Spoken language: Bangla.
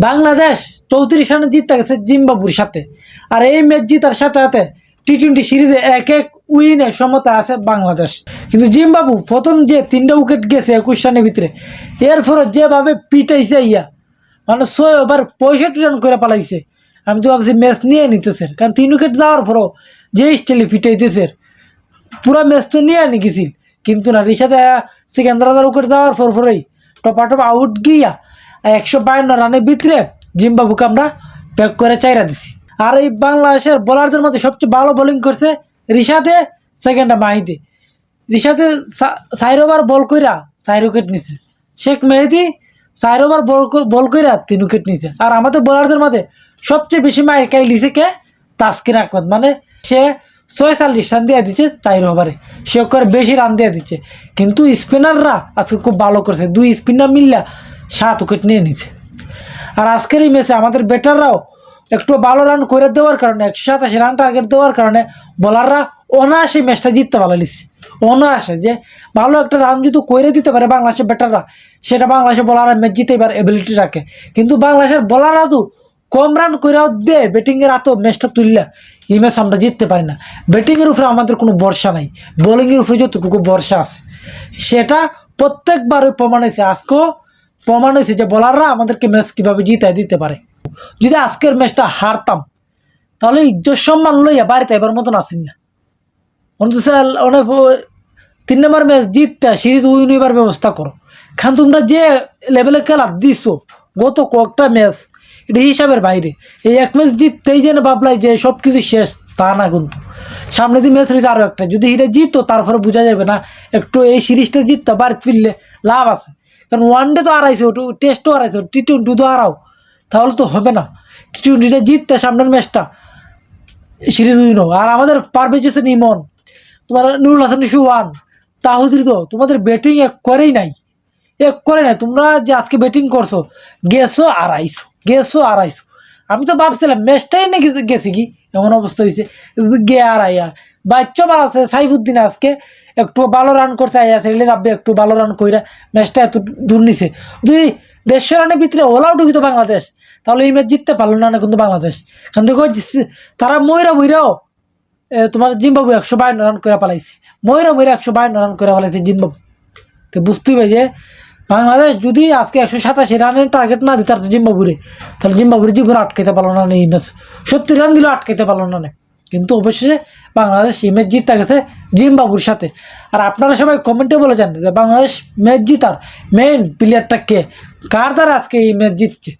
বাংলাদেশ 34 রানে জিততে গেছে জিম্বাবুর সাথে। আর এই ম্যাচ জিতার সাথে সাথে টি-20 সিরিজে এক উইনে সমতা আছে বাংলাদেশ। কিন্তু জিম্বাবু প্রথম যে 3টা উইকেট গেছে 21 রানের ভিতরে, এরপরে যেভাবে পিটাইছে মানে 6 ওভার 65 রান করে পালাইছে। আমি তো ভাবছি ম্যাচ নিয়ে নিতেছে, কারণ 3 উইকেট যাওয়ার পরও যে স্টাইলে পিটাইতেছে পুরা ম্যাচ তো নিয়ে আনি গেছিল। কিন্তু না, রিশাদে সিকান্দ্রার উইকেট যাওয়ার পরেই টপাটপ আউট গিয়া 152 রানের ভিতরে জিম্বাবুকে আমরা প্যাক করে চাইরা দিছি। আর এই বাংলাদেশের বোলারদের মধ্যে সবচেয়ে ভালো বোলিং করছে রিশাদে, সেকেন্ডে মাহিদি। রিশাদে 4 ওভার বল কইরা 4 উইকেট নিছে। শেখ মেহেদি 4 ওভার বল কইরা 3 উইকেট নিছে। আর আমাদের বোলারদের মধ্যে সবচেয়ে বেশি মাইর খাই লিছে কে? তাসকিন আহমেদ। মানে সে 46 রান দিয়ে দিচ্ছে 4 ওভারে, সে করে বেশি রান দিয়ে দিচ্ছে। কিন্তু স্পিনাররা আজকে খুব ভালো করছে, 2 স্পিনার মিললে 7 উইকেট নিয়ে নিছে। আর আজকের এই ম্যাচে আমাদের ব্যাটাররাও একটু ভালো রান করে দেওয়ার কারণে, 187 রান টার্গেট দেওয়ার কারণে বোলাররা অনায়াসে ম্যাচটা জিততে ভালো লিখছে। অনায়াসে যে ভালো একটা রান যদি করে দিতে পারে বাংলাদেশের ব্যাটাররা, সেটা বাংলাদেশের বোলাররা ম্যাচ জিতে এবার এবিলিটি রাখে। কিন্তু বাংলাদেশের বোলাররা তো কম রান করেও দে ব্যাটিংয়ের এত ম্যাচটা তুললে এই ম্যাচ আমরা জিততে পারি না। ব্যাটিংয়ের উপরে আমাদের কোনো ভরসা নাই, বোলিংয়ের উপরে যতটুকু ভরসা আছে সেটা প্রত্যেকবারই প্রমাণ হয়েছে। আজকেও প্রমাণ হয়েছে যে বোলাররা আমাদেরকে ম্যাচ কীভাবে জিতায় দিতে পারে। যদি আজকের ম্যাচটা হারতাম তাহলে ইজ্জত সম্মান লইয়া বাড়িতে এবার মতন আসেন না। অন্তত অনেক 3 নম্বর ম্যাচ জিততে সিরিজ উইন হইবার ব্যবস্থা করো। খান তোমরা যে লেভেলে খেলা দিছো গত কয়েকটা ম্যাচ, এটা হিসাবের বাইরে। এই এক ম্যাচ জিততেই যেন ভাবলাই যে সব কিছু শেষ, তা না। কিন্তু সামনে দিয়ে ম্যাচ রয়েছে আরও একটা, যদি এটা জিতো তারপরে বোঝা যাবে না একটু এই সিরিজটা জিততে বাড়িতে ফিরলে লাভ আছে। কারণ ওয়ানডে তো হারাইছো, টেস্টও হারাইছো, টি-20 তো হারাও, তাহলে তো হবে না। টি-20টা জিততে সামনের ম্যাচটা সিরিজ উইন হোক। আর আমাদের পারভেজ হোসেন ইমন, তোমার নুরুল হাসান সুহান, তাহিদ, তোমাদের ব্যাটিং এক করেই নাই। তোমরা যে আজকে ব্যাটিং করছো গেছো আড়াইশো। আমি তো ভাবছিলাম ম্যাচটাই না গেছি কি, এমন অবস্থা হয়েছে। গে আড়াইয়া বাচ্চা ভালো আছে, সাইফুদ্দিন আজকে একটু ভালো রান করছে, আইয়া সেগুলি রাব্বি একটু ভালো রান কইরা ম্যাচটা এত দূর নিছে। 150 রানের ভিতরে অল আউট হইতো বাংলাদেশ, তাহলে এই ম্যাচ জিততে পারলো না কিন্তু বাংলাদেশ। কারণ দেখো তারা ময়রাও তোমার জিম্বাবু 152 রান করে পালাইছে, 152 রান করে পালাইছে জিম্বাবু। তো বুঝতেই পাই যে বাংলাদেশ যদি আজকে 187 রানের টার্গেট না দিতে পারতো জিম্বাবুরে, তাহলে জিম্বাবুরে জীবন আটকাইতে পারলো না এই ম্যাচ। 70 রান দিলেও আটকাইতে পারলো না। কিন্তু অবশেষে বাংলাদেশ এই ম্যাচ জিততে গেছে জিম্বাবুর সাথে। আর আপনারা সবাই কমেন্টে বলে যান যে বাংলাদেশ ম্যাচ জিতার মেইন প্লেয়ারটা কে, কার দ্বারা আজকে এই ম্যাচ জিতছে।